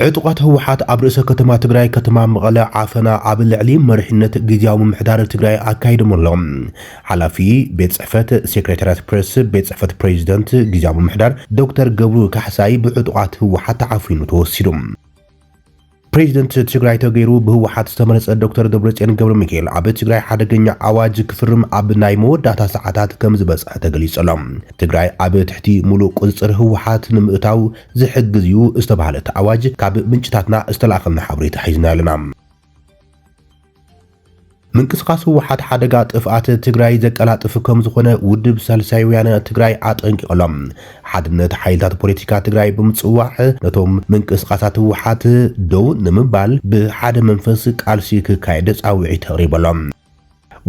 ዕጡቃት ህወሓት ኣብ ርእሰ ከተማ ትግራይ ከተማ መቐለ ዓፈና ኣብ ልዕሊ መሪሕነት ጊዜያዊ ምምሕዳር ትግራይ ኣካይዶም ኣሎም። ሓላፊ ቤት ጽሕፈት ሴክሬታርያት ፕሬስ ቤት ጽሕፈት ፕሬዚደንት ጊዜያዊ ምምሕዳር ዶክተር ገብሩ ካሕሳይ ብዕጡቃት ህወሓት ተዓፊኑ ተወሲዱ። ፕሬዚደንት ትግራይ ተገይሩ ብህወሓት ዝተመረጸ ዶክተር ደብረጽዮን ገብረ ሚካኤል ኣብ ትግራይ ሓደገኛ ኣዋጅ ክፍርም ኣብ ናይ መወዳእታ ሰዓታት ከም ዝበጽሐ ተገሊጸሎም። ትግራይ ኣብ ትሕቲ ሙሉእ ቁጽጽር ህወሓት ንምእታው ዝሕግዝ እዩ ዝተባሃለ ኣዋጅ ካብ ምንጭታትና ዝተላኸልና ሓበሬታ ሒዝና ኣለና። ምንቅስቃስ ህወሓት ሓደጋ ጥፍኣት ትግራይ ዘቀላጥፍ ከም ዝኾነ ውድብ ሳልሳይ ወያነ ትግራይ ኣጠንቂቖሎም። ሓድነት ሓይልታት ፖለቲካ ትግራይ ብምጽዋዕ ነቶም ምንቅስቃሳት ህወሓት ደው ንምባል ብሓደ መንፈስ ቃልሲ ክካየድ ጻውዒት ተቕሪበሎም።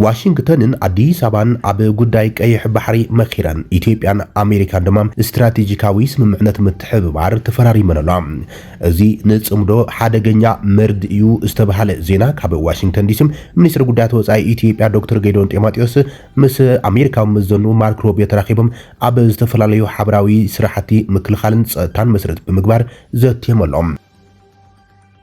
ዋሽንግተንን አዲስ አበባን ኣብ ጉዳይ ቀይሕ ባሕሪ መኺረን ኢትዮጵያን ኣሜሪካን ድማ ስትራቴጂካዊ ስምምዕነት ምትሕብባር ተፈራሪመን ኣሎም። እዚ ንጽምዶ ሓደገኛ መርድ እዩ ዝተባሃለ ዜና ካብ ዋሽንግተን ዲሲ ሚኒስትር ጉዳያት ወጻኢ ኢትዮጵያ ዶክተር ጌዶን ጤማቴዎስ ምስ ኣሜሪካዊ መዘኑ ማርክ ሮቢዮ ተራኺቦም ኣብ ዝተፈላለዩ ሓበራዊ ስራሕቲ ምክልኻልን ጸጥታን መሰረት ብምግባር ዘትዮም ኣሎም።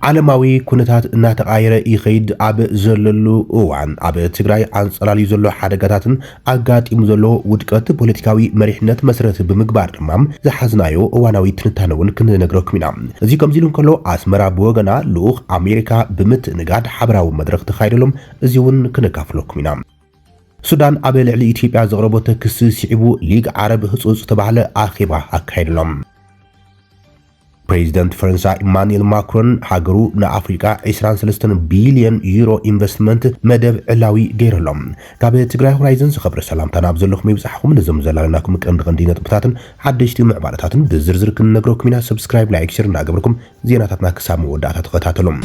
ዓለማዊ ኩነታት እናተቃየረ ይኸይድ ኣብ ዘለሉ እዋን ኣብ ትግራይ አንጸላልዩ ዘሎ ሓደጋታትን ኣጋጢሙ ዘሎ ውድቀት ፖለቲካዊ መሪሕነት መሰረት ብምግባር ድማ ዝሓዝናዮ እዋናዊ ትንታነ እውን ክንነግረኩም ኢና። እዚ ከምዚ ኢሉ እንከሎ ኣስመራ ብወገና ልኡኽ ኣሜሪካ ብምትንጋድ ሓበራዊ መድረክ ተኻይደሎም እዚ እውን ክነካፍለኩም ኢና። ሱዳን ኣብ ልዕሊ ኢትዮጵያ ዘቕረቦቶ ክስ ስዒቡ ሊግ ዓረብ ህጹጽ ዝተባሃለ ኣኼባ ኣካይደሎም። ፕሬዚደንት ፈረንሳይ ኢማኑኤል ማክሮን ሃገሩ ንኣፍሪቃ 23 ቢልዮን ዩሮ ኢንቨስትመንት መደብ ዕላዊ ገይረሎም። ካብ ትግራይ ሆራይዘን ዝኸብረ ሰላምታ ናብ ዘለኹም ይብጻሕኩም ንዞም ዘላለናኩም ቀንዲ ነጥብታትን ሓደሽቲ ምዕባለታትን ብዝርዝር ክንነግረኩም ኢና። ሰብስክራይብ ላይክ ሼር እናገበርኩም ዜናታትና ክሳብ መወዳእታ ተኸታተሎም።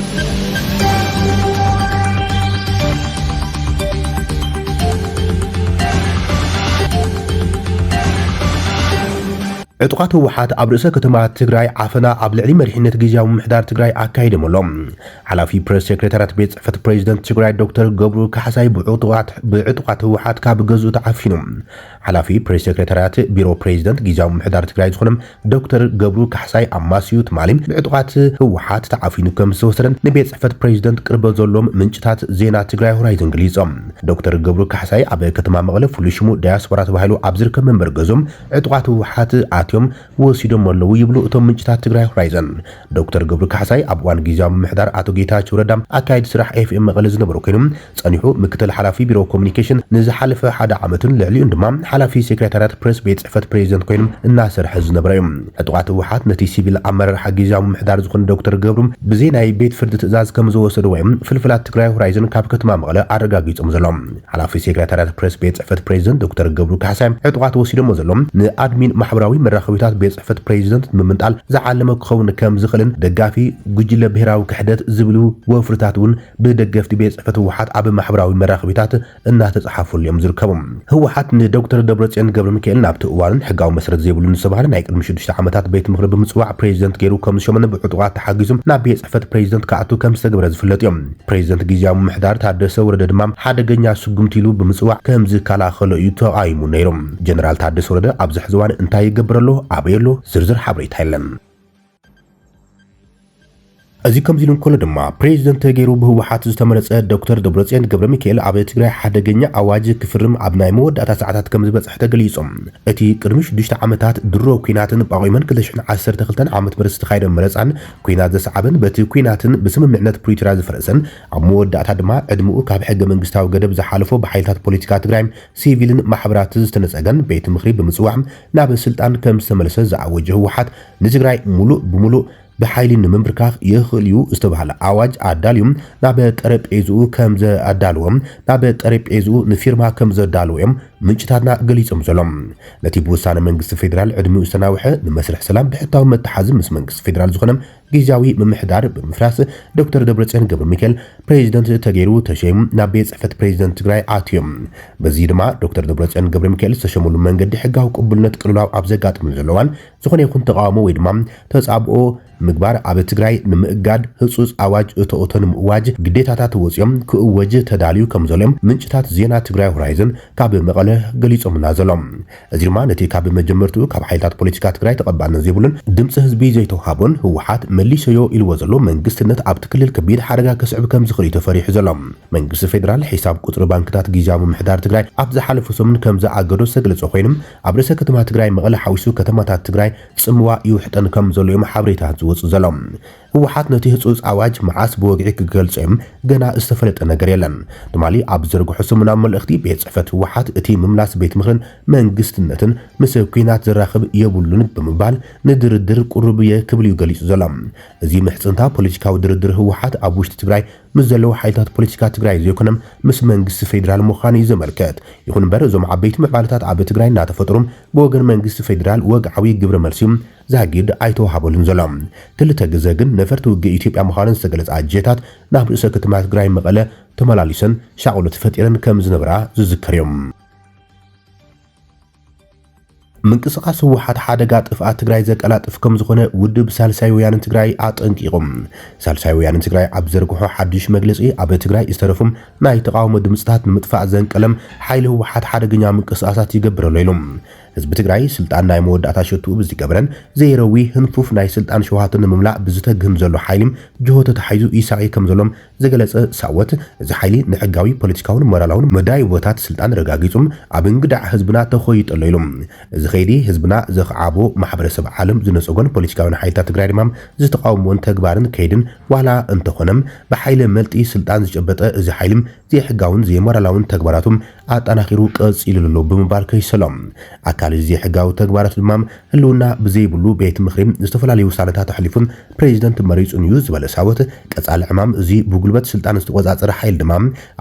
ዕጡቃት ህወሓት ኣብ ርእሰ ከተማ ትግራይ ዓፈና ኣብ ልዕሊ መሪሕነት ጊዜያዊ ምምሕዳር ትግራይ ኣካይዶም ኣሎም። ሓላፊ ፕሬስ ሴክሬታርያት ቤት ጽሕፈት ፕሬዚደንት ትግራይ ዶክተር ገብሩ ካሕሳይ ብዕጡቃት ህወሓት ካብ ገዝኡ ተዓፊኑ። ሓላፊ ፕሬስ ሴክሬታርያት ቢሮ ፕሬዚደንት ጊዜያዊ ምምሕዳር ትግራይ ዝኾነ ዶክተር ገብሩ ካሕሳይ ኣማስዩ ትማሊ ብዕጡቃት ህወሓት ተዓፊኑ ከም ዝተወሰደን ንቤት ጽሕፈት ፕሬዚደንት ቅርበት ዘሎም ምንጭታት ዜና ትግራይ ሆራይዘን ገሊጾም። ዶክተር ገብሩ ካሕሳይ ኣብ ከተማ መቐለ ፍሉይ ሽሙ ዳያስፖራ ተባሂሉ ኣብ ዝርከብ መንበሪ ገዝኦም ዕጡቃት ህወሓት ኣትዮም ወሲዶም ኣለዉ ይብሉ እቶም ምንጭታት ትግራይ ሆራይዘን። ዶክተር ገብሩ ካሕሳይ ኣብ እዋን ጊዜያዊ ምምሕዳር ኣቶ ጌታቸው ረዳ ኣካይድ ስራሕ ኤፍኤም መቐለ ዝነበሩ ኮይኖም ጸኒሑ ምክትል ሓላፊ ቢሮ ኮሙኒኬሽን ንዝሓለፈ ሓደ ዓመትን ልዕሊኡን ድማ ሓላፊ ሴክሬታርያት ፕሬስ ቤት ጽሕፈት ፕሬዚደንት ኮይኖም እናሰርሐ ዝነበረ እዮም። ዕጡቃት ህወሓት ነቲ ሲቪል ኣመራርሓ ጊዜያዊ ምምሕዳር ዝኾነ ዶክተር ገብሩ ብዜናይ ቤት ፍርዲ ትእዛዝ ከም ዝወሰዱ ወይም ፍልፍላት ትግራይ ሆራይዘን ካብ ከተማ መቐለ ኣረጋጊጾም ዘሎም። ሓላፊ ሴክሬታርያት ፕሬስ ቤት ጽሕፈት ፕሬዚደንት ዶክተር ገብሩ ካሕሳይ ዕጡቃት ወሲዶም ዘሎም ንኣድሚን ማሕበራዊ መራኸቢታት ቤት ጽሕፈት ፕሬዚደንት ምምንጣል ዝዓለመ ክኸውን ከም ዝኽእልን ደጋፊ ጉጅለ ብሔራዊ ክሕደት ዝብሉ ወፍርታት እውን ብደገፍቲ ቤት ጽሕፈት ህወሓት ኣብ ማሕበራዊ መራኸቢታት እናተጻሓፉሉ እዮም ዝርከቡ። ህወሓት ንዶክተር ደብረጽዮን ገብረ ሚካኤል ናብቲ እዋንን ሕጋዊ መሰረት ዘይብሉን ዝተባሃለ ናይ ቅድሚ 6 ዓመታት ቤት ምክሪ ብምጽዋዕ ፕሬዚደንት ገይሩ ከም ዝሾመን ብዕጡቃት ተሓጊዞም ናብ ቤት ጽሕፈት ፕሬዚደንት ከኣቱ ከም ዝተገብረ ዝፍለጥ እዮም። ፕሬዚደንት ጊዜያዊ ምምሕዳር ታደሰ ወረደ ድማ ሓደገኛ ስጉምቲ ኢሉ ብምጽዋዕ ከም ዝከላኸሎ እዩ ተቃይሙ ነይሮም። ጀነራል ታደሰ ወረደ ኣብዚ ሕዚ እዋን እንታይ ይገብረሎ ኣበየሎ ዝርዝር ሓበሬታ የለን። እዚ ከምዚ ኢሉ እንከሎ ድማ ፕሬዚደንት ተገይሩ ብህወሓት ዝተመረጸ ዶክተር ደብረጽዮን ገብረ ሚካኤል ኣብ ትግራይ ሓደገኛ ኣዋጅ ክፍርም ኣብ ናይ መወዳእታ ሰዓታት ከም ዝበጽሐ ተገሊጾም። እቲ ቅድሚ 6 ዓመታት ድሮ ኩናትን ጳጉሜን 2012 ዓመት ምርስ ተኻይደ መረጻን ኩናት ዘሰዓበን በቲ ኩናትን ብስምምዕነት ፕሪቶሪያ ዝፈረሰን ኣብ መወዳእታ ድማ ዕድሚኡ ካብ ሕገ መንግስታዊ ገደብ ዝሓለፎ ብሓይልታት ፖለቲካ ትግራይ ሲቪልን ማሕበራት ዝተነጸገን ቤት ምክሪ ብምጽዋዕ ናብ ስልጣን ከም ዝተመለሰ ዝኣወጀ ህወሓት ንትግራይ ሙሉእ ብሙሉእ بحيل نمبركاخ يخليو استبهال عواج عداليوم نابه طريقيزو كم ز عدالوم نابه طريقيزو نفيرما كم ز عدالوم منجتاتنا غليصم زلوم نتي بوسانه منግስት ፌደራል ዕድሚኡ ዝተናውሐ ንመስርሕ ሰላም ብሕታዊ መተሓዝም ምስ መንግስት ፌደራል ዝኾነም ጊዜያዊ ምምሕዳር ብምፍራስ ዶክተር ደብረጽዮን ገብረ ሚካኤል ፕሬዚደንት ተገይሩ ተሸይሙ ናብ ቤት ጽሕፈት ፕሬዚደንት ትግራይ ኣትዮም። በዚ ድማ ዶክተር ደብረጽዮን ገብረ ሚካኤል ዝተሸመሉ መንገዲ ሕጋዊ ቅቡልነት ቅልውላው ኣብ ዘጋጥም ዘለዋን ዝኾነ ይኹን ተቃውሞ ወይ ድማ ተጻብኦ ምግባር ኣብ ትግራይ ንምእጋድ ህጹጽ ኣዋጅ እቶኦቶን ምእዋጅ ግዴታታት ወጽዮም ክእወጅ ተዳልዩ ከም ዘሎም ምንጭታት ዜና ትግራይ ሆራይዘን ካብ መቐለ ገሊጾምና ዘሎም እዚ ድማ ነቲ ካብ መጀመርቱ ካብ ሓይልታት ፖለቲካ ትግራይ ተቐባልነት ዘይብሉን ድምፂ ህዝቢ ዘይተዋሃቦን ህወሓት መሊሰዮ ኢልዎ ዘሎ መንግስትነት ኣብቲ ክልል ከቢድ ሓደጋ ከስዕብ ከም ዝኽእል ተፈሪሑ ዘሎም መንግስቲ ፌደራል ሒሳብ ቁጽሪ ባንክታት ጊዜያዊ ምምሕዳር ትግራይ ኣብ ዝሓለፈ ሰሙን ከም ዝኣገዶ ዝተገለጸ ኮይኖም ኣብ ርእሰ ከተማ ትግራይ መቐለ ሓዊሱ ከተማታት ትግራይ ጽምዋ ይውሕጠን ከም ዘሎዮም ሓበሬታት ዝወጽእ ዘሎም ህወሓት ነቲ ህጹጽ ኣዋጅ መዓስ ብወግዒ ክገልጾም ገና ዝተፈለጠ ነገር የለን ትማሊ ኣብ ዝርግሑ ሰሙናዊ መልእኽቲ ቤት ጽሕፈት ህወሓት እቲ ምምላስ ቤት ምኽርን መንግስትነትን ምስ ኩናት ዝራኸብ የብሉን ብምባል ንድርድር ቁርብ ክብል እዩ ገሊጹ ዘሎም እዚ ምሕጽንታ ፖለቲካዊ ድርድር ህወሓት ኣብ ውሽጢ ትግራይ ምስ ዘለዉ ሓይልታት ፖለቲካ ትግራይ ዘይኮነም ምስ መንግስቲ ፌደራል ምዃኑ እዩ ዘመልክት ይኹን እምበር እዞም ዓበይቲ ምዕባለታት ኣብ ትግራይ እናተፈጠሩም ብወገን መንግስቲ ፌደራል ወግዓዊ ግብረ መልሲ ዛጊድ ኣይተዋሃበሉን ዘሎም ክልተ ግዜ ግን ነፈርቲ ውግእ ኢትዮጵያ ምዃነን ዝተገለጸ ኣጀታት ናብ ርእሰ ከተማ ትግራይ መቐለ ተመላሊሰን ሻቅሎት ፈጢረን ከም ዝነበራ ዝዝከር እዮም ምንቅስቃስ ህወሓት ሓደጋ ጥፍኣት ትግራይ ዘቀላጥፍ ከም ዝኾነ ውድብ ሳልሳይ ወያነ ትግራይ አጠንቂቆም ሳልሳይ ወያነ ትግራይ ኣብ ዘርግሖ ሓድሽ መግለጺ ኣብ ትግራይ ዝተረፉም ናይ ተቃውሞ ድምጽታት ንምጥፋእ ዘንቀለም ሓይሊ ህወሓት ሓደገኛ ምንቅስቃሳት ይገብረሉ ኢሎም ህዝቢ ትግራይ ስልጣን ናይ መወዳእታ ሸቱ ብዝገበረን ዘይረዊ ህንፉፍ ናይ ስልጣን ሸውሃትን ንምምላእ ብዝተግህም ዘሎ ሓይሊም ጅሆተ ተሓይዙ ኢሳኢ ከም ዘሎም ዘገለጸ ሳወት እዚ ሓይሊ ንሕጋዊ ፖለቲካውን ሞራላውን መዳይቦታት ስልጣን ረጋጊጹም ኣብ እንግዳዕ ህዝብና ተኾይጠሎ ኢሎም እዚ ኸይዲ ህዝብና ዘኽዓቦ ማሕበረሰብ ዓለም ዝነጸጎን ፖለቲካውን ሓይልታት ትግራይ ድማ ዝተቃውሞን ተግባርን ከይድን ዋላ እንተኾነም ብሓይሊ መልጢ ስልጣን ዝጨበጠ እዚ ሓይሊም ዘይሕጋውን ዘይሞራላውን ተግባራቱም ኣጠናኺሩ ቀጽኢሉሎ ብምባል ከይሰሎም ኣካል እዚ ሕጋዊ ተግባራት ድማ ህልውና ብዘይብሉ ቤት ምኽሪ ዝተፈላለዩ ውሳነታት ተሕሊፉን ፕሬዚደንት መሪጹን እዩ ዝበለ ሳወት ቀጻሊ ዕማም እዚ ብጉልበት ስልጣን ዝተቆጻጸረ ሓይል ድማ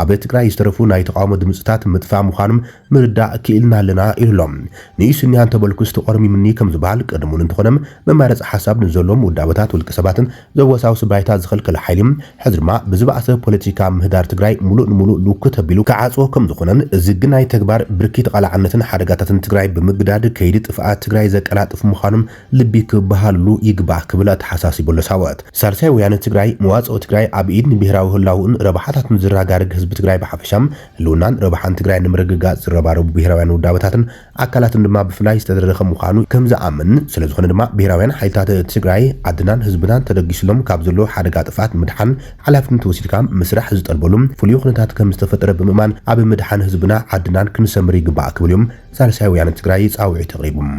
ኣብ ትግራይ ዝተረፉ ናይ ተቃውሞ ድምጽታት ምጥፋእ ምዃኖም ምርዳእ ክኢልና ኣለና ኢሎም ንኢስንያን ተበልኩስ ተቆርሚምኒ ከም ዝበሃል ቀድሙን እንትኾነም መማረጽ ሓሳብ ንዘሎም ውዳበታት ውልቀ ሰባትን ዘወሳውስ ባይታ ዝኸልከለ ሓይሊም ሕዚ ድማ ብዝባእሰ ፖለቲካ ምህዳር ትግራይ ሙሉእ ንሙሉእ ልኩ ተቢሉ ክዓጽዎ ከም ዝኾነን እዚ ግን ናይ ተግባር ብርኪት ቃልዓነትን ሓደጋታትን ትግራይ ብምግዳድ ከይዲ ጥፍኣት ትግራይ ዘቀላጥፍ ምዃኖም ልቢ ክበሃልሉ ይግባእ ክብል ተሓሳሲቡሉ ሳወት ሳልሳይ ወያነ ትግራይ መዋጽኦ ትግራይ ኣብ ኢድ ንብሔራዊ ህላውን ረባሓታትን ዝራጋርግ ህዝቢ ትግራይ ብሓፈሻም ህልውናን ረባሓን ትግራይ ንምርግጋጽ ዝረባረቡ ብሔራውያን ውዳበታትን ኣካላትን ድማ ብፍላይ ዝተደረኸ ምዃኑ ከም ዝኣምን ስለዝኾነ ድማ ብሔራውያን ሓይልታት ትግራይ ዓድናን ህዝብናን ተደጊስሎም ካብ ዘሎ ሓደጋ ጥፍኣት ምድሓን ሓላፍነት ወሲድካ ምስራሕ ዝጠልበሉም ፍሉይ ኩነታት ከም ዝተፈጠረ ብምእማን ኣብ ምድሓን ህዝብና ዓድናን ክንሰምር ይግባእ ክብል እዮም ሳልሳይ ወያነ ትግራይ ጻውዒት ተቕሪቦም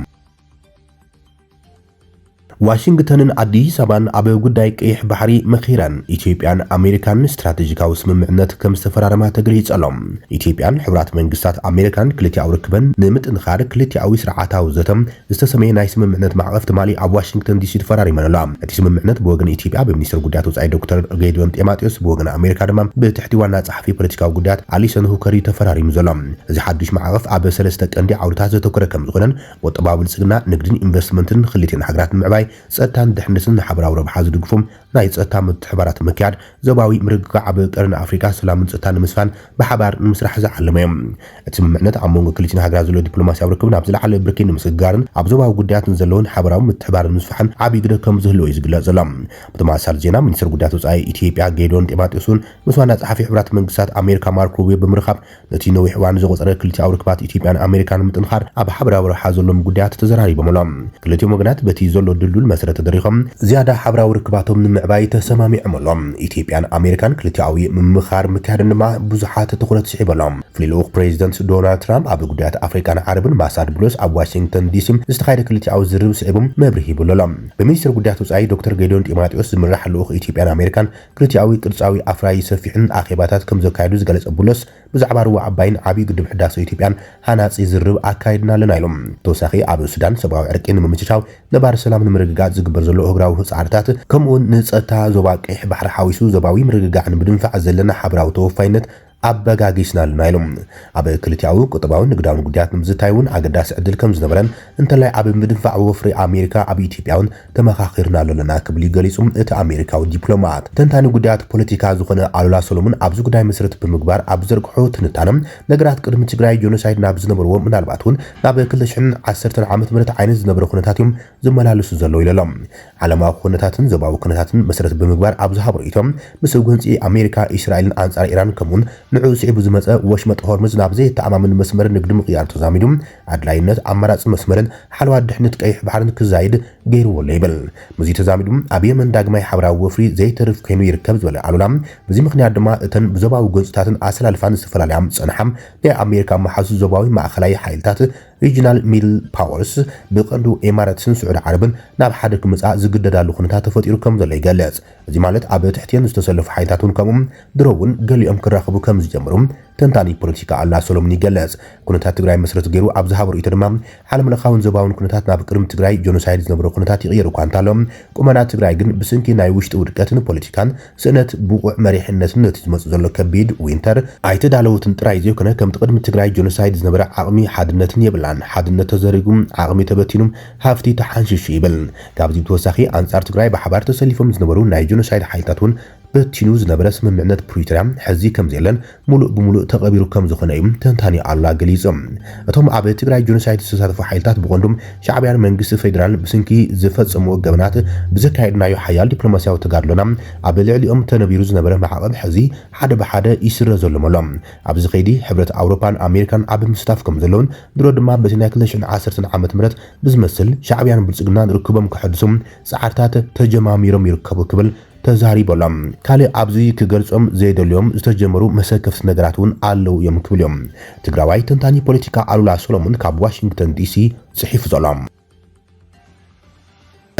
ዋሽንግተንን አዲስ አበባን ኣብ ጉዳይ ቀይሕ ባሕሪ መኺረን ኢትዮጵያን ኣሜሪካን ስትራቴጂካዊ ስምምዕነት ከም ዝተፈራረማ ተገሊጸሎም ኢትዮጵያን ሕብራት መንግስታት ኣሜሪካን ክልቲኣዊ ርክበን ንምጥንኻር ክልቲኣዊ ስርዓታዊ ዘተም ዝተሰመየ ናይ ስምምዕነት ማዕቀፍ ትማሊ ኣብ ዋሽንግተን ዲሲ ተፈራሪመን ኣሎ እቲ ስምምዕነት ብወገን ኢትዮጵያ ብሚኒስትር ጉዳያት ወጻኢ ዶክተር ጌዲዮን ጢሞቴዎስ ብወገን ኣሜሪካ ድማ ብትሕቲ ዋና ጸሓፊ ፖለቲካዊ ጉዳያት ኣሊሰን ሁከሪ ተፈራሪሙ ዘሎ እዚ ሓድሽ ማዕቀፍ ኣብ ሰለስተ ቀንዲ ዓውድታት ዘተኮረ ከም ዝኾነን ቁጠባዊ ብልጽግና ንግድን ኢንቨስትመንትን ክልቲአን ሃገራት ምዕባይ ጸጥታን ድሕነትን ሓበራዊ ረብሓ ዝድግፉም ናይ ጸጥታ ምትሕብራት ምክያድ ዞባዊ ምርግጋዕ ኣብ ቀረን ኣፍሪካ ሰላምን ጸጥታን ንምስፋን ብሓባር ንምስራሕ ዝዓለመ እዮም እቲ ስምምዕነት ኣብ መንጎ ክልቲአን ሃገራት ዘሎ ዲፕሎማስያዊ ርክብ ናብ ዝለዓለ ብርኪ ንምስግጋርን ኣብ ዞባዊ ጉዳያትን ዘለውን ሓበራዊ ምትሕባርን ምስፋሕን ዓብዪ ግደ ከም ዝህልዎ እዩ ዝግለጽ ዘሎ ብተመሳሳሊ ዜና ሚኒስትር ጉዳያት ወጻኢ ኢትዮጵያ ጌዲዮን ጢሞቴዎስን ምስ ዋና ጸሓፊ ሕብራት መንግስታት ኣሜሪካ ማርኮ ሩቢዮ ብምርኻብ ነቲ ነዊሕ እዋን ዘቆፀረ ክልቲኣዊ ርክባት ኢትዮጵያን ኣሜሪካን ምጥንኻር ኣብ ሓበራዊ ረብሓ ዘሎም ጉዳያት ተዘራሪቦም ኣሎም ክልቲኦም ወገናት በቲ ዘሎ ድልዱል መሰረት ተደሪኾም ዝያዳ ሓበራዊ ርክባቶም ንምዕባይ ተሰማሚዖም ኣሎም ኢትዮጵያን ኣሜሪካን ክልቲኣዊ ምምኻር ምክያድን ድማ ብዙሓት ትኹረት ስሒቦሎም ፍሉይ ልኡኽ ፕሬዚደንት ዶናልድ ትራምፕ ኣብ ጉዳያት ኣፍሪካን ዓረብን ማሳድ ብሎስ ኣብ ዋሽንግተን ዲሲ ዝተኻየደ ክልቲኣዊ ዝርብ ስዒቦም መብርሂ ይብሉ ኣሎም ብሚኒስትር ጉዳያት ወጻኢ ዶክተር ጌዲዮን ጢሞቴዎስ ዝምራሕ ልኡኽ ኢትዮጵያን ኣሜሪካን ክልቲኣዊ ቅርጻዊ ኣፍራይ ሰፊሕን ኣኼባታት ከም ዘካየዱ ዝገለጸ ብሎስ ብዛዕባ ሩባ ዓባይን ዓብዪ ግድብ ሕዳሴ ኢትዮጵያን ሃናጺ ዝርብ ኣካይድና ኣለና ኢሎም ተወሳኺ ኣብ ሱዳን ሰብኣዊ ዕርቂ ንምምችቻው ነባር ሰላም ንምርግጋጽ ዝግበር ዘሎ እግራዊ ህጻርታት ከምኡውን ንጸጥታ ዞባ ቀይሕ ባሕሪ ሓዊሱ ዞባዊ ምርግጋዕ ንምድንፋዕ ዘለና ሓበራዊ ተወፋይነት ኣበጋጊስና ኣለና ኢሎም ኣብ ክልቲያዊ ቁጠባዊ ንግዳውን ጉዳያት ንምዝታይውን ኣገዳሲ ዕድል ከም ዝነበረን እንተላይ ኣብ ምድንፋዕ ወፍሪ ኣሜሪካ ኣብ ኢትዮጵያውን ተመኻኺርና ኣለና ክብል ገሊጹ እቲ ኣሜሪካዊ ዲፕሎማት ተንታኒ ጉዳያት ፖለቲካ ዝኾነ ኣሉላ ሰሎሞን ኣብዚ ጉዳይ መሰረት ብምግባር ኣብ ዘርግሖ ትንታነ ነገራት ቅድሚ ትግራይ ጆኖሳይድ ናብ ዝነበርዎ ምናልባት እውን ናብ 2010 ዓመተ ምህረት ዓይነት ዝነበረ ኩነታት እዮም ዝመላለሱ ዘለው ኢሎም ዓለማዊ ኩነታትን ዞባዊ ኩነታትን መሰረት ብምግባር ኣብ ዝሃበ ርእይቶም ምስ ወገንፂ ኣሜሪካ እስራኤልን ኣንጻር ኢራን ከምኡን ንዑ ስዒቡ ዝመፀ ወሽመጥ ሆርሙዝ ናብ ዘይተኣማምን መስመር ንግዲ ምቕያር ተዛሚዱ ኣድላይነት ኣማራፂ መስመርን ሓለዋ ድሕነት ቀይሕ ባሕርን ክዛይድ ገይርዎ ይብል ምዚ ተዛሚዱ ኣብ የመን ዳግማይ ሓበራዊ ወፍሪ ዘይተርፍ ኮይኑ ይርከብ ዝበለ ኣሉላ በዚ ምክንያት ድማ እተን ብዞባዊ ገጽታትን ኣሰላልፋን ዝተፈላለዩ ጸንሐም ናይ ኣሜሪካ መሓዙ ዞባዊ ማእኸላይ ሓይልታት ሪጂናል ሚድል ፓወርስ ብቐንዱ ኤማራትስን ስዑድ ዓረብን ናብ ሓደ ክምጻእ ዝግደዳሉ ኩነታት ተፈጢሩ ከም ዘሎ ይገልጽ እዚ ማለት ኣብ ትሕቲን ዝተሰለፉ ሓይልታትን ከምኡም ድሮውን ገሊኦም ክራኸቡ ከም ዝጀመሩ ተንታኒ ፖለቲካ ኣላ ሰሎሞን ይገልጽ ኩነታት ትግራይ መሰረት ገይሩ ኣብ ዝሃበ ርእይቶ ድማ ዓለም ለኻውን ዞባውን ኩነታት ናብ ቅድሚ ትግራይ ጆኖሳይድ ዝነበረ ኩነታት ይቕየሩ እኳ እንተሎም ቁመና ትግራይ ግን ብስንኪ ናይ ውሽጢ ውድቀትን ፖለቲካን ስእነት ብቑዕ መሪሕነትን ነቲ ዝመጽእ ዘሎ ከቢድ ዊንተር ኣይተዳለውትን ጥራይ ዘይኮነ ከም ቅድሚ ትግራይ ጆኖሳይድ ዝነበረ ዓቕሚ ሓድነትን የብላን ሓድነት ተዘሪጉ ዓቕሚ ተበቲኑ ሃፍቲ ተሓንሽሹ ይብል ካብዚ ተወሳኺ ኣንጻር ትግራይ ብሓባር ተሰሊፎም ዝነበሩ ናይ ጆኖሳይድ ሓይልታትን በቲኑ ዝነበረ ስምምዕነት ፕሪቶሪያ ሕዚ ከም ዘለን ሙሉእ ብሙሉእ ተቐቢሩ ከም ዝኾነ እዩ ተንታኒ ኣሉላ ገሊጾም እቶም ኣብ ትግራይ ጆኖሳይድ ዝተሳተፉ ሓይልታት ብቐንዱም ሻዕብያን መንግስቲ ፌደራል ብስንኪ ዝፈጸሙ ገበናት ብዘካየድናዮ ሓያል ዲፕሎማስያዊ ተጋድሎና ኣብ ልዕሊኦም ተነቢሩ ዝነበረ ማዕቐብ ሕዚ ሓደ ብሓደ ይስረ ዘሎመሎም ኣብዚ ኸይዲ ሕብረት ኣውሮፓን ኣሜሪካን ኣብ ምስታፍ ከም ዘለውን ድሮ ድማ በቲ ናይ 2010 ዓመተ ምህረት ብዝመስል ሻዕብያን ብልጽግናን ርክቦም ክሕድሱም ጻዓርታት ተጀማሚሮም ይርከቡ ክብል ተዛሪቦሎም ካልእ ኣብዚ ክገልጾም ዘይደልዮም ዝተጀመሩ መሰከፍቲ ነገራት እውን ኣለው እዮም ክብል እዮም ትግራዋይ ተንታኒ ፖለቲካ ኣሉላ ሰሎሞን ካብ ዋሽንግተን ዲሲ ጽሒፉ ዘሎም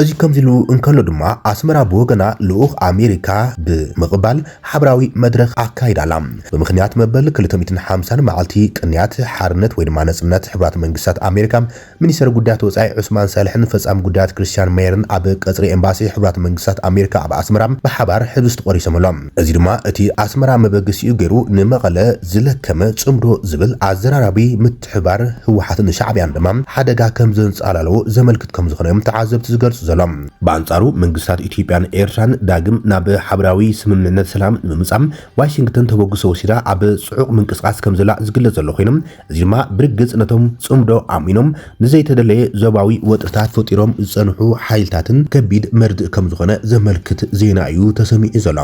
እዚ ከምዚሉ እንከሎ ድማ ኣስመራ ብወገና ልኡኽ ኣሜሪካ ብምቕባል ሓበራዊ መድረኽ ኣካይዳላ ብምኽንያት መበል 250 መዓልቲ ቅንያት ሓርነት ወይ ድማ ነጽነት ሕብራት መንግስታት ኣሜሪካ ሚኒስትር ጉዳያት ወጻኢ ዑስማን ሳልሕን ፈጻሚ ጉዳያት ክርስቲያን ሜየርን ኣብ ቀጽሪ ኤምባሲ ሕብራት መንግስታት ኣሜሪካ ኣብ ኣስመራ ብሓባር ሕብስ ተቆሪሶምሎም እዚ ድማ እቲ ኣስመራ መበገሲኡ ገይሩ ንመቐለ ዝለከመ ጽምዶ ዝብል ኣዘራራቢ ምትሕባር ህወሓትን ሻዕብያን ድማ ሓደጋ ከም ዘንጻላለዎ ዘመልክት ከም ዝኾነ እዮም ተዓዘብቲ ዝገልጹ ዘሎም በአንጻሩ መንግስታት ኢትዮጵያን ኤርትራን ዳግም ናብ ሓበራዊ ስምምዕነት ሰላም ንምምጻም ዋሽንግተን ተበግሶ ወሲዳ ኣብ ጽዑቕ ምንቅስቃስ ከም ዘላ ዝግለጽ ዘሎ ኮይኖም እዚ ድማ ብርግጽ ነቶም ጽምዶ ኣሚኖም ንዘይተደለየ ዞባዊ ወጥርታት ፈጢሮም ዝጸንሑ ሓይልታትን ከቢድ መርድእ ከም ዝኾነ ዘመልክት ዜና እዩ ተሰሚዑ ዘሎ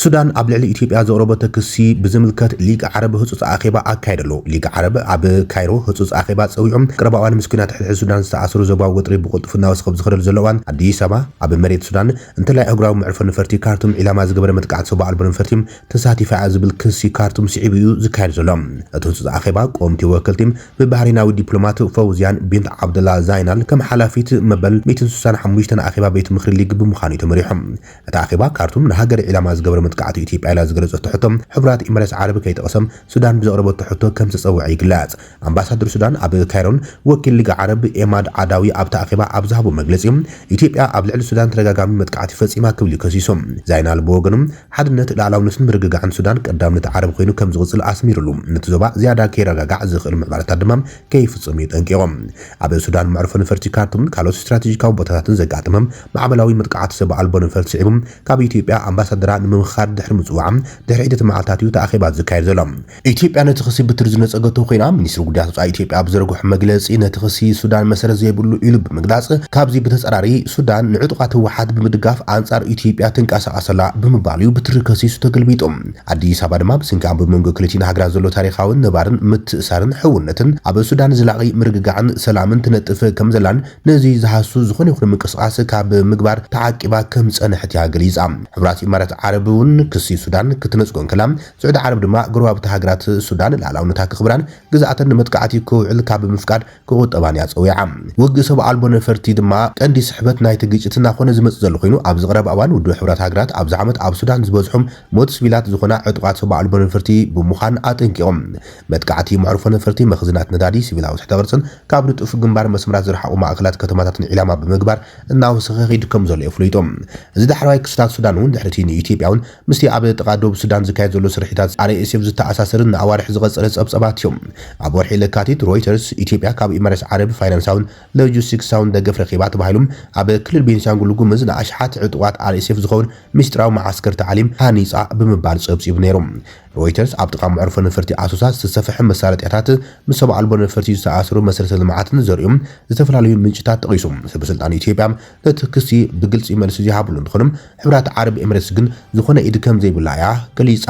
ሱዳን ኣብ ልዕሊ ኢትዮጵያ ዘቕረበቶ ክሲ ብዝምልከት ሊግ ዓረብ ህጹጽ ኣኼባ ኣካይደሎ ሊግ ዓረብ ኣብ ካይሮ ህጹጽ ኣኼባ ጸዊዖም ቅረባዋን ምስኩናት ሕልሒ ሱዳን ዝተኣሰሩ ዞባዊ ወጥሪ ብቕልጡፍና ወስኸብ ዝኸደሉ ዘለዋን ኣዲስ ኣበባ ኣብ መሬት ሱዳን እንተላይ እግራዊ ምዕርፎ ነፈርቲ ካርቱም ኢላማ ዝገበረ መጥቃዕቲ ሰብዓ ኣልቦ ነፈርቲ ተሳቲፋ ዝብል ክሲ ካርቱም ስዒብ እዩ ዝካየድ ዘሎ እቲ ህጹጽ ኣኼባ ቆምቲ ወከልቲ ብባህሪናዊ ዲፕሎማት ፈውዝያን ቢንት ዓብደላ ዛይናል ከም ሓላፊት መበል 165 ኣኼባ ቤት ምክሪ ሊግ ብምዃኑ ተመሪሖም እቲ ኣኼባ ካርቱም ንሃገር ኢላማ ዝገበረ መጥቃዕቲ ኢትዮጵያ ኢላ ዝገለጸቶ ሕቶም ሕብራት ኤምሬትስ ዓረብ ከይጠቐሰም ሱዳን ብዘቕረበቶ ሕቶ ከም ዝጸውዕ ይግለጽ ኣምባሳደር ሱዳን ኣብ ካይሮን ወኪል ሊግ ዓረብ ኤማድ ዓዳዊ ኣብቲ ኣኼባ ኣብ ዝሃቦ መግለጺ ኢትዮጵያ ኣብ ልዕሊ ሱዳን ተደጋጋሚ መጥቃዕቲ ፈጺማ ክብል ከሲሶም ዛይናል ብወገኖም ሓድነት ላዕላውነትን ምርግጋዕን ሱዳን ቀዳምነት ዓረብ ኮይኑ ከም ዝቕጽል ኣስሚሩሉ ነቲ ዞባ ዝያዳ ከይረጋጋዕ ዝኽእል ምዕባለታት ድማ ከይፍጽም ይጠንቂቖም ኣብ ሱዳን መዕርፎ ነፈርቲ ካርቱም ካልኦት ስትራቴጂካዊ ቦታታትን ዘጋጥመም ማዕበላዊ መጥቃዕቲ ሰብዓ ኣልቦ ነፈርቲ ስዒቦም ካብ ኢትዮጵያ ኣምባሳደራ ንምምኻር ድሕሪ ምጽዋዕ ድሕሪ ዒደት መዓልታት እዩ ተኣኺባት ዝካየድ ዘሎ ኢትዮጵያ ነቲ ክሲ ብትር ዝነጸገቶ ኮይና ሚኒስትሪ ጉዳያት ወጻኢ ኢትዮጵያ ኣብ ዘርግሖ መግለጺ ነቲ ክሲ ሱዳን መሰረት ዘይብሉ ኢሉ ብምግላጽ ካብዚ ብተጸራሪ ሱዳን ንዕጡቓት ህወሓት ብምድጋፍ ኣንጻር ኢትዮጵያ ትንቀሳቐሰላ ብምባል እዩ ብትሪ ከሲሱ ተገልቢጡ ኣዲስ ኣበባ ድማ ብስንኪ ኣብ መንጎ ክልቲና ሃገራት ዘሎ ታሪኻውን ነባርን ምትእሳርን ሕውነትን ኣብ ሱዳን ዝላቒ ምርግጋዕን ሰላምን ትነጥፍ ከም ዘላን ነዚ ዝሃሱ ዝኾነ ይኹን ምንቅስቓስ ካብ ምግባር ተዓቂባ ከም ጸንሐት እያ ገሊጻ ሕብራት ኢማራት ዓረብ እውን ክሲ ሱዳን ክትነጽጎን ከላም ስዑድ ዓረብ ድማ ጎረባብቲ ሃገራት ሱዳን ላዕላውነታ ክኽብራን ግዛኣተን ንመጥቃዕቲ ክውዕል ካብ ምፍቃድ ክቁጠባን እያ ጸዊዓ ውግእ ሰብዓ ኣልቦ ነፈርቲ ድማ ቀንዲ ስሕበት ናይቲ ግጭት እናኾነ ዝመጽእ ዘሎ ኮይኑ ኣብ ዝቐረበ እዋን ውድብ ሕብራት ሃገራት ኣብዚ ዓመት ኣብ ሱዳን ዝበዝሖም ሞት ሲቪላት ዝኾና ዕጡቓት ሰብዓ ኣልቦ ነፈርቲ ብምዃን ኣጠንቂቖም መጥቃዕቲ መዕርፎ ነፈርቲ መኽዝናት ነዳዲ ሲቪላዊ ትሕተ ቅርጽን ካብ ንጡፍ ግንባር መስመራት ዝረሓቑ ማእከላት ከተማታትን ኢላማ ብምግባር እናወሰኸ ኸይዱ ከም ዘሎ የፍለይጦም እዚ ዳሕራዋይ ክስታት ሱዳን እውን ድሕርቲ ንኢትዮጵያ እውን ምስቲ ኣብ ጥቃ ደቡብ ሱዳን ዝካየድ ዘሎ ስርሒታት RSF ዝተኣሳሰርን ኣዋርሕ ዝቐፀለ ጸብጸባት እዮም። ኣብ ወርሒ ለካቲት ሮይተርስ ኢትዮጵያ ካብ ኢማራትስ ዓረብ ፋይናንሳውን ሎጂስቲክሳውን ደገፍ ረኺባ ተባሂሎም ኣብ ክልል ቤንሻንጉል ጉሙዝ ንኣሽሓት ዕጡቃት RSF ዝኸውን ምስጢራዊ ማዓስከር ተዓሊም ሃኒፃ ብምባል ጸብጺቡ ነይሮም። ሮይተርስ ኣብ ጥቃ መዕርፎ ነፈርቲ ኣሶሳ ዝተሰፍሐ መሳለጥያታት ምስ ሰብኣ ኣልቦ ነፈርቲ ዝተኣሰሩ መሰረተ ልምዓትን ዘርእዮም ዝተፈላለዩ ምንጭታት ጠቂሱ ሰበስልጣን ኢትዮጵያ ነቲ ክሲ ብግልፂ መልሲ ዝሃብሉ እንትኾኑ ሕብራት ዓረብ ኤምሬትስ ግን ዝኾነ ኢድ ከም ዘይብላ እያ ገሊፃ።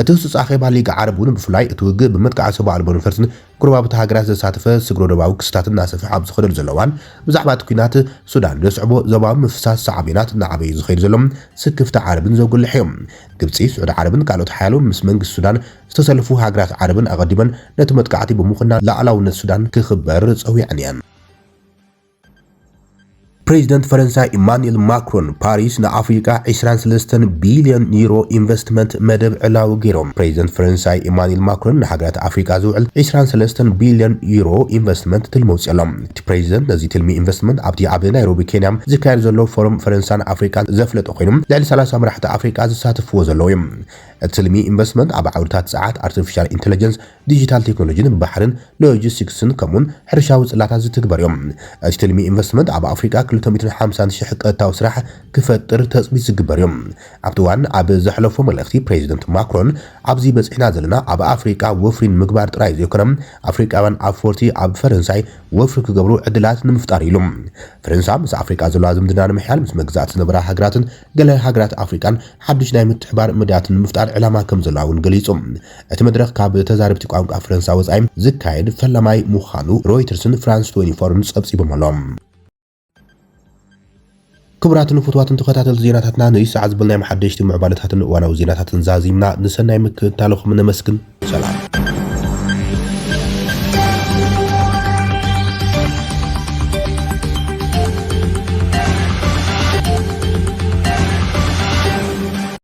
እቲ ህፁፅ ኣኼባ ሊግ ዓረብ እውን ብፍላይ እቲ ውግእ ብምጥቃዕ ሰብኣ ኣልቦ ነፈርትን ጉርባብቲ ሃገራት ዘሳተፈ ስግሮ ደባዊ ክስታትን እናሰፍሐ ኣብ ዝኸደሉ ዘለዋን ብዛዕባ እቲ ኩናት ሱዳን ዘስዕቦ ዞባዊ ምፍሳስ ሳዕቤናት እናዓበዩ ዝኸይዱ ዘሎም ስክፍቲ ዓረብን ዘጉልሕ እዮም። ግብፂ ስዑድ ዓረብን ካልኦት ሓያሎ ምስ መንግስቲ ሱዳን ዝተሰለፉ ሃገራት ዓረብን ኣቐዲመን ነቲ መጥቃዕቲ ብምኹና ላዕላውነት ሱዳን ክኽበር ፀዊዐን እየን። ፕሬዚደንት ፈረንሳይ ኢማኑኤል ማክሮን ፓሪስ ንኣፍሪቃ 23 ቢልዮን ዩሮ ኢንቨስትመንት መደብ ዕላው ገይሮም። ፕሬዚደንት ፈረንሳይ ኢማኑኤል ማክሮን ንሃገራት ኣፍሪቃ ዝውዕል 23 ቢልዮን ዩሮ ኢንቨስትመንት ትልሚ ኣውፅኦም። እቲ ፕሬዚደንት ነዚ ትልሚ ኢንቨስትመንት ኣብቲ ኣብ ናይሮቢ ኬንያ ዝካየድ ዘሎ ፎረም ፈረንሳን ኣፍሪቃን ዘፍለጠ ኮይኖም ልዕሊ 30 መራሕቲ ኣፍሪቃ ዝሳተፍዎ ዘለዉ እዮም። እቲ ትልሚ ኢንቨስትመንት ኣብ ዓውድታት ሰዓት ኣርቲፊሻል ኢንተለጀንስ፣ ዲጂታል ቴክኖሎጂን፣ ባሕርን ሎጂስቲክስን ከምኡን ሕርሻዊ ጽላታት ዝትግበር እዮም። እቲ ትልሚ ኢንቨስትመንት ኣብ ኣፍሪቃ 250,000 ቀጥታዊ ስራሕ ክፈጥር ተፅቢት ዝግበር እዮም። ኣብቲ እዋን ኣብ ዘሕለፎ መልእኽቲ ፕሬዚደንት ማክሮን ኣብዚ በፂሕና ዘለና ኣብ ኣፍሪቃ ወፍሪ ምግባር ጥራይ ዘይኮነም ኣፍሪቃውያን ኣፈርቲ ኣብ ፈረንሳይ ወፍሪ ክገብሩ ዕድላት ንምፍጣር ኢሉ። ፈረንሳ ምስ ኣፍሪቃ ዘለዋ ዝምድና ንምሕያል ምስ መግዛእቲ ዝነበራ ሃገራትን ገለ ሃገራት ኣፍሪቃን ሓድሽ ናይ ምትሕባር መዳያትን ንምፍጣር ዕላማ ከም ዘለዋ እውን ገሊጹ። እቲ መድረክ ካብ ተዛረብቲ ቋንቋ ፈረንሳ ወፃኢ ዝካየድ ፈላማይ ምዃኑ ሮይተርስን ፍራንስ 24ን ጸብጺቦም ኣሎም። ክቡራትን ፍትዋትን ተኸታተልቲ ዜናታትና ንይስ ሰዓት ዝብል ናይ መሓደሽቲ ምዕባለታትን እዋናዊ ዜናታትን ዛዚምና ንሰናይ ምክትታልኩም ነመስግን። ሰላም።